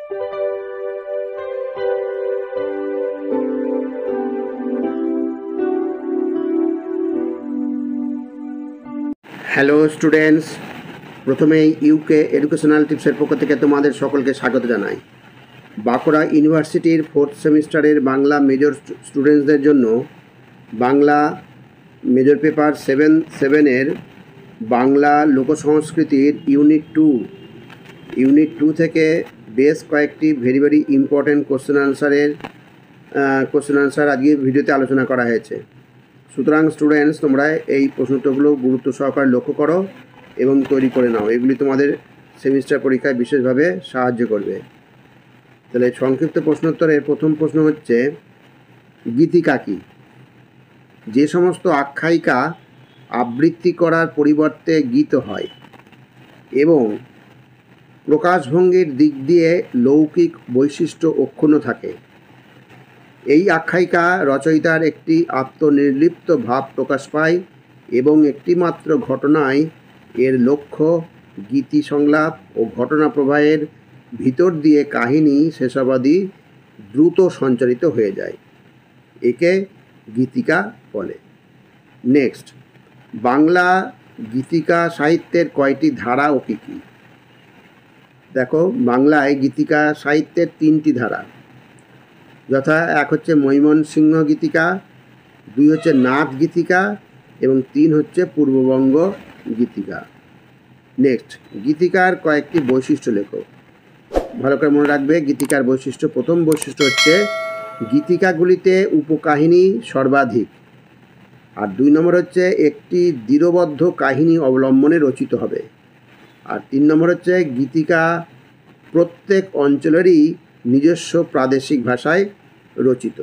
Hello students, প্রথমেই UK educational টিপসের পক্ষ থেকে তোমাদের সকলকে স্বাগত জানাই। বাঁকুড়া ইউনিভার্সিটির 4th সেমিস্টারের বাংলা মেজর স্টুডেন্টসদের জন্য বাংলা মেজর পেপার 7-7-এর বাংলা লোকসংস্কৃতির ইউনিট 2 থেকে বেশ কয়েকটি ভেরি ইম্পর্ট্যান্ট কোশ্চেন আনসার আজকে ভিডিওতে আলোচনা করা হয়েছে। সুতরাং স্টুডেন্টস, তোমরা এই প্রশ্নোত্তরগুলো গুরুত্ব সহকারে লক্ষ্য করো এবং তৈরি করে নাও। এগুলি তোমাদের সেমিস্টার পরীক্ষায় বিশেষভাবে সাহায্য করবে। তাহলে সংক্ষিপ্ত প্রশ্নোত্তরের প্রথম প্রশ্ন হচ্ছে, গীতিকা কী? যে সমস্ত আখ্যায়িকা আবৃত্তি করার পরিবর্তে গীত হয় এবং প্রকাশভঙ্গির দিক দিয়ে লৌকিক বৈশিষ্ট্য অক্ষুণ্ণ থাকে, এই আখ্যায়িকা রচয়িতার একটি আত্মনির্লিপ্ত ভাব প্রকাশ পায় এবং একটিমাত্র ঘটনায় এর লক্ষ্য গীতি সংলাপ ও ঘটনা প্রবাহের ভিতর দিয়ে কাহিনী শেষাবধি দ্রুত সঞ্চারিত হয়ে যায়। একে গীতিকা বলে। নেক্সট, বাংলা গীতিকা সাহিত্যের কয়টি ধারা ও কী কী? দেখো, বাংলায় গীতিকা সাহিত্যের 3টি ধারা, যথা 1 হচ্ছে মৈমনসিংহ গীতিকা, 2 হচ্ছে নাথ গীতিকা এবং 3 হচ্ছে পূর্ববঙ্গ গীতিকা। নেক্সট, গীতিকার কয়েকটি বৈশিষ্ট্য লেখো। ভালো করে মনে রাখবে গীতিকার বৈশিষ্ট্য। প্রথম বৈশিষ্ট্য হচ্ছে গীতিকাগুলিতে উপকাহিনী সর্বাধিক, আর 2 নম্বর হচ্ছে একটি দৃঢ়বদ্ধ কাহিনী অবলম্বনে রচিত হবে, আর 3 নম্বর হচ্ছে গীতিকা প্রত্যেক অঞ্চলেরই নিজস্ব প্রাদেশিক ভাষায় রচিত।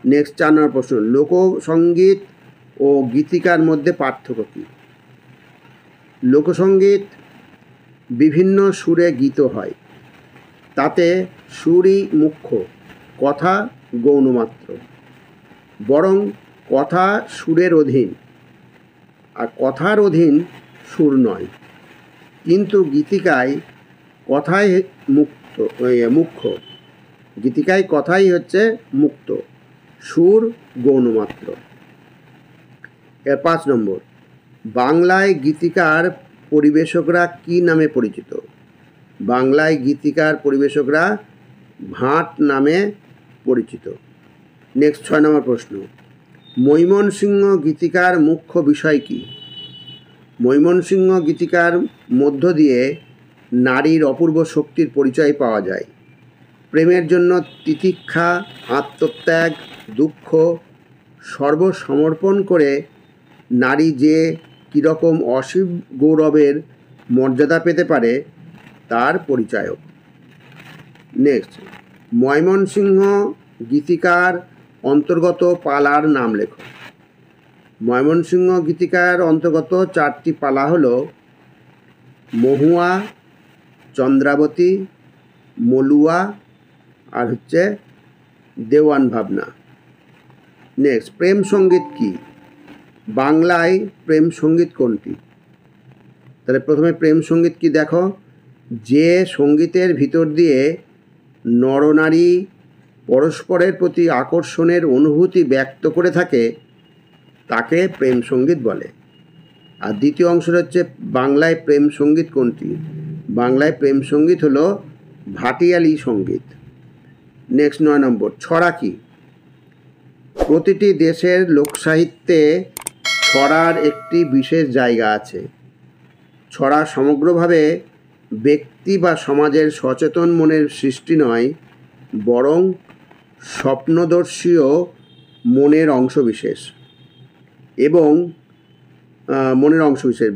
নেক্সট, 4 নম্বর প্রশ্ন, লোকসঙ্গীত ও গীতিকার মধ্যে পার্থক্য কী? লোকসঙ্গীত বিভিন্ন সুরে গীত হয়, তাতে সুরই মুখ্য, কথা গৌণমাত্র। বরং কথা সুরের অধীন, আর কথার অধীন সুর নয়। কিন্তু গীতিকায় কথাই মুখ্য, গীতিকায় কথাই হচ্ছে মুক্ত, সুর গৌণমাত্র। এর 5 নম্বর, বাংলায় গীতিকার পরিবেশকরা কী নামে পরিচিত? বাংলায় গীতিকার পরিবেশকরা ভাট নামে পরিচিত। নেক্সট, 6 নম্বর প্রশ্ন, মৈমনসিংহ গীতিকার মুখ্য বিষয় কী? মৈমনসিংহ গীতিকার মধ্য দিয়ে নারীর অপূর্ব শক্তির পরিচয় পাওয়া যায়। প্রেমের জন্য তিতিক্ষা, আত্মত্যাগ, দুঃখ সর্বসমর্পণ করে নারী যে কীরকম অসীম গৌরবের মর্যাদা পেতে পারে তার পরিচায়ক। নেক্সট, ময়মনসিংহ গীতিকার অন্তর্গত পালার নাম লেখো। ময়মনসিংহ গীতিকার অন্তর্গত 4টি পালা হলো মহুয়া, চন্দ্রাবতী, মলুয়া আর হচ্ছে দেওয়ান ভাবনা। নেক্সট, প্রেম সঙ্গীত কী? বাংলায় প্রেম সঙ্গীত কোনটি? তাহলে প্রথমে প্রেম সঙ্গীত কী দেখো, যে সঙ্গীতের ভিতর দিয়ে নরনারী পরস্পরের প্রতি আকর্ষণের অনুভূতি ব্যক্ত করে থাকে তাকে প্রেম সঙ্গীত বলে। আর দ্বিতীয় অংশ হচ্ছে বাংলায় প্রেম সঙ্গীত কোনটি? বাংলায় প্রেম সঙ্গীত হলো ভাটিয়ালি সঙ্গীত। নেক্সট, 9 নম্বর, ছড়া কী? প্রতিটি দেশের লোকসাহিত্যে ছড়ার একটি বিশেষ জায়গা আছে। ছড়া সমগ্রভাবে ব্যক্তি বা সমাজের সচেতন মনের সৃষ্টি নয়, বরং স্বপ্নদর্শীয় মনের অংশবিশেষ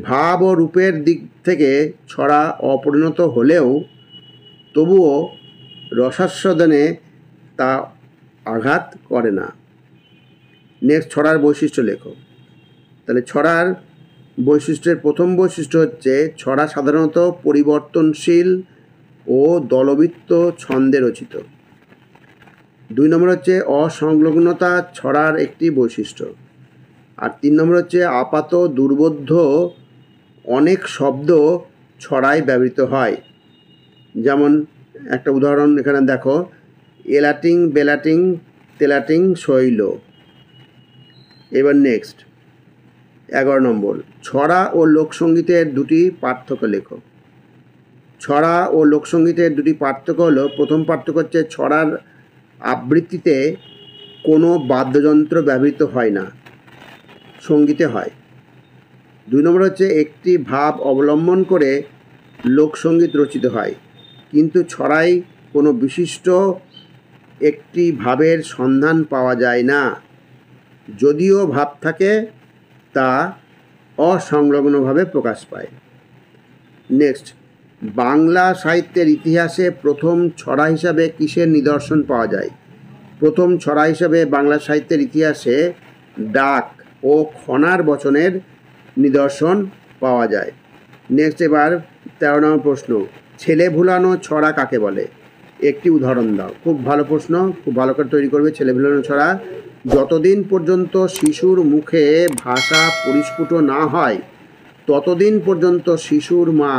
ভাব ও রূপের দিক থেকে ছড়া অপরিণত হলেও তবুও রসাস্বাদনে তা আঘাত করে না। নেক্সট, ছড়ার বৈশিষ্ট্য লেখো। তাহলে ছড়ার বৈশিষ্ট্যের প্রথম বৈশিষ্ট্য হচ্ছে ছড়া সাধারণত পরিবর্তনশীল ও দলবৃত্ত ছন্দে রচিত। 2 নম্বর হচ্ছে অসংলগ্নতা ছড়ার একটি বৈশিষ্ট্য। আর 3 নম্বর হচ্ছে আপাত দুর্বোধ্য অনেক শব্দ ছড়ায় ব্যবহৃত হয়, যেমন একটা উদাহরণ এখানে দেখো, এলাটিং বেলাটিং তেলাটিং শৈল। এবার নেক্সট 11 নম্বর, ছড়া ও লোকসঙ্গীতের দুটি পার্থক্য লেখো। ছড়া ও লোকসঙ্গীতের দুটি পার্থক্য হলো, প্রথম পার্থক্য হচ্ছে ছড়ার আবৃত্তিতে কোনো বাদ্যযন্ত্র ব্যবহৃত হয় না, সঙ্গীতে হয়। 2 নম্বর হচ্ছে একটি ভাব অবলম্বন করে লোকসঙ্গীত রচিত হয়, কিন্তু ছড়ায় কোনো বিশিষ্ট একটি ভাবের সন্ধান পাওয়া যায় না, যদিও ভাব থাকে তা অসংলগ্নভাবে প্রকাশ পায়। নেক্সট, বাংলা সাহিত্যের ইতিহাসে প্রথম ছড়া হিসাবে কিসের নিদর্শন পাওয়া যায়? প্রথম ছড়া হিসাবে বাংলা সাহিত্যের ইতিহাসে ডাক ও খনার বচনের নিদর্শন পাওয়া যায়। নেক্সট এবার 13 নম্বর প্রশ্ন, ছেলে ভুলানো ছড়া কাকে বলে? একটি উদাহরণ দাও। খুব ভালো প্রশ্ন, খুব ভালো করে তৈরি করবে। ছেলে ভুলানো ছড়া, যতদিন পর্যন্ত শিশুর মুখে ভাষা পরিস্ফুট না হয় ততদিন পর্যন্ত শিশুর মা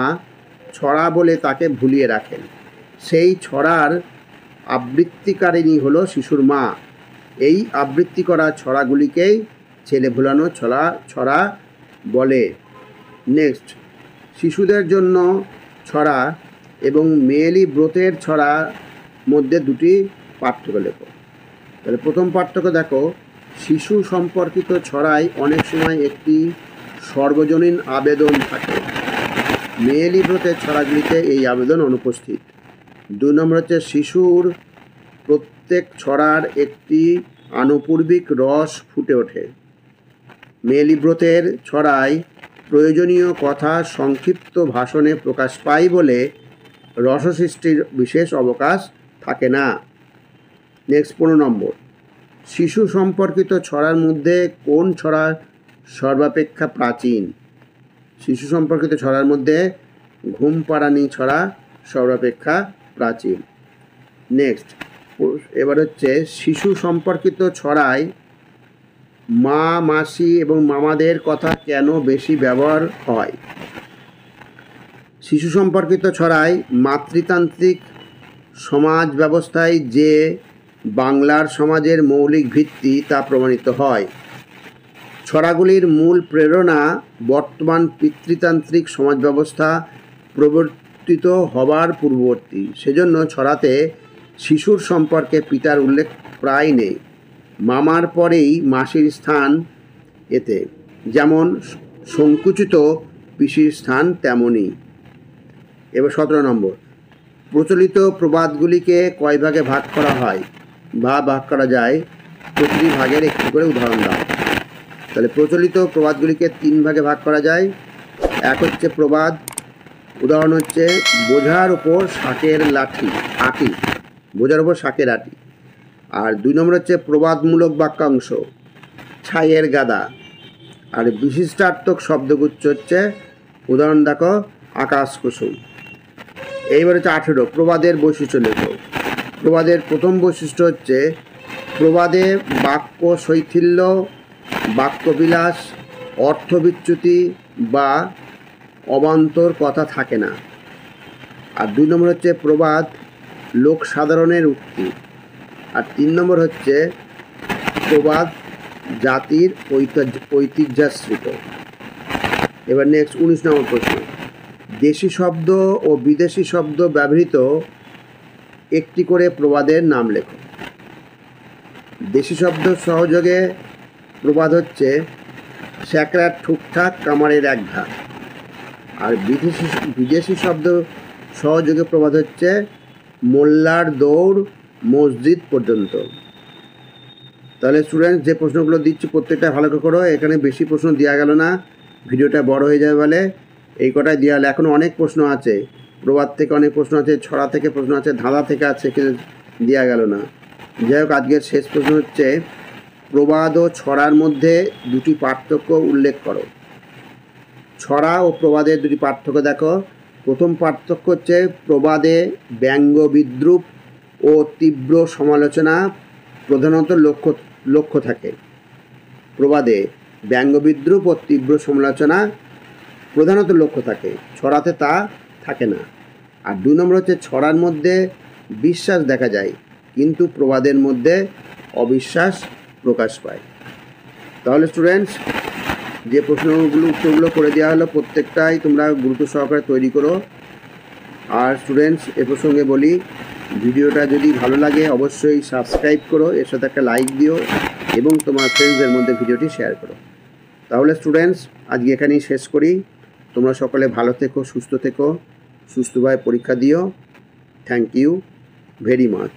ছড়া বলে তাকে ভুলিয়ে রাখেন। সেই ছড়ার আবৃত্তিকারিণী হলো শিশুর মা। এই আবৃত্তি করা ছড়াগুলিকেই ছেলে ভুলানো ছড়া বলে। নেক্সট, শিশুদের জন্য ছড়া এবং মেয়েলি ব্রতের ছড়া মধ্যে দুটি পার্থক্য লেখো। তাহলে প্রথম পার্থক্য দেখো, শিশু সম্পর্কিত ছড়ায় অনেক সময় একটি সর্বজনীন আবেদন থাকে, মেয়েলি ব্রতের ছড়াগুলিতে এই আবেদন অনুপস্থিত। 2 নম্বর হচ্ছে শিশুর প্রত্যেক ছড়ার একটি আনুপূর্বিক রস ফুটে ওঠে। মেয়েলি ব্রতের ছড়ায় প্রয়োজনীয় কথা সংক্ষিপ্ত ভাষণে প্রকাশ পায় বলে রসসৃষ্টির বিশেষ অবকাশ থাকে না। নেক্সট 15 নম্বর, শিশু সম্পর্কিত ছড়ার মধ্যে কোন ছড়া সর্বাপেক্ষা প্রাচীন? শিশু সম্পর্কিত ছড়ার মধ্যে ঘুম পাড়ানি ছড়া সর্বাপেক্ষা প্রাচীন। নেক্সট এবার হচ্ছে শিশু সম্পর্কিত ছড়ায় মা, মাসি এবং মামাদের কথা কেন বেশি ব্যবহার হয়? শিশু সম্পর্কিত ছড়ায় মাতৃতান্ত্রিক সমাজ ব্যবস্থায় যে বাংলার সমাজের মৌলিক ভিত্তি তা প্রমাণিত হয়। ছড়াগুলির মূল প্রেরণা বর্তমান পিতৃতান্ত্রিক সমাজ ব্যবস্থা প্রবর্তিত হবার পূর্ববর্তী, সেজন্য ছড়াতে শিশুর সম্পর্কে পিতার উল্লেখ প্রায় নেই। মামার পরেই মাসির স্থান এতে, যেমন সংকুচিত পিসির স্থান তেমনই। এবার 17 নম্বর, প্রচলিত প্রবাদগুলিকে কয় ভাগে ভাগ করা হয় বা ভাগ করা যায়? প্রতিটি ভাগের একটি করে উদাহরণ দাও। তাহলে প্রচলিত প্রবাদগুলিকে 3 ভাগে ভাগ করা যায়। এক হচ্ছে প্রবাদ, উদাহরণ হচ্ছে বোঝার ওপর শাকের লাঠি আটি, বোঝার ওপর শাকের আটি। আর 2 নম্বর হচ্ছে প্রবাদমূলক বাক্যাংশ, ছাইয়ের গাদা। আর বিশিষ্টার্থক শব্দগুচ্ছ হচ্ছে, উদাহরণ দেখো আকাশ কুসুম। এইবার হচ্ছে 18, প্রবাদের বৈশিষ্ট্য লেখো। প্রবাদের প্রথম বৈশিষ্ট্য হচ্ছে প্রবাদে বাক্য শৈথিল্য, বাক্যবিলাস, অর্থবিচ্যুতি বা অবান্তর কথা থাকে না। আর 2 নম্বর হচ্ছে প্রবাদ লোক সাধারণের উক্তি। আর 3 নম্বর হচ্ছে প্রবাদ জাতির ঐতিহ্যাশ্রিত। এবার নেক্সট 19 নম্বর প্রশ্ন, দেশি শব্দ ও বিদেশি শব্দ ব্যবহৃত একটি করে প্রবাদের নাম লেখো। দেশি শব্দ সহযোগে প্রবাদ হচ্ছে স্যাকরার ঠুকঠাক কামারের এক ঘা। আর বিদেশি শব্দ সহযোগে প্রবাদ হচ্ছে মোল্লার দৌড় মসজিদ পর্যন্ত। তাহলে স্টুডেন্টস, যে প্রশ্নগুলো দিচ্ছি প্রত্যেকটা ভালো করে করো। এখানে বেশি প্রশ্ন দেওয়া গেল না, ভিডিওটা বড় হয়ে যাবে বলে এই কটাই দেওয়া হলো। এখনও অনেক প্রশ্ন আছে, প্রবাদ থেকে অনেক প্রশ্ন আছে, ছড়া থেকে প্রশ্ন আছে, ধাঁধা থেকে আছে, কিন্তু দেওয়া গেল না। যাই হোক, আজকের শেষ প্রশ্ন হচ্ছে প্রবাদ ও ছড়ার মধ্যে দুটি পার্থক্য উল্লেখ করো। ছড়া ও প্রবাদের দুটি পার্থক্য দেখো। প্রথম পার্থক্য হচ্ছে প্রবাদে ব্যঙ্গ বিদ্রূপ ও তীব্র সমালোচনা প্রধানত লক্ষ্য থাকে। প্রবাদে ব্যঙ্গ বিদ্রূপ ও তীব্র সমালোচনা প্রধানত লক্ষ্য থাকে, ছড়াতে তা থাকে না। আর 2 নম্বর হচ্ছে ছড়ার মধ্যে বিশ্বাস দেখা যায় কিন্তু প্রবাদের মধ্যে অবিশ্বাস প্রকাশ পায়। তাহলে স্টুডেন্টস, যে প্রশ্নগুলো উত্তরগুলো করে দেওয়া হলো প্রত্যেকটাই তোমরা গুরুত্ব সহকারে তৈরি করো। আর স্টুডেন্টস, এ প্রসঙ্গে বলি, ভিডিওটা যদি ভালো লাগে অবশ্যই সাবস্ক্রাইব করো, এর সাথে একটা লাইক দিও এবং তোমার ফ্রেন্ডসদের মধ্যে ভিডিওটি শেয়ার করো। তাহলে স্টুডেন্টস, আজকে এখানেই শেষ করি। তোমরা সকলে ভালো থেকো, সুস্থ থেকো, সুস্থভাবে পরীক্ষা দিও। Thank you very much.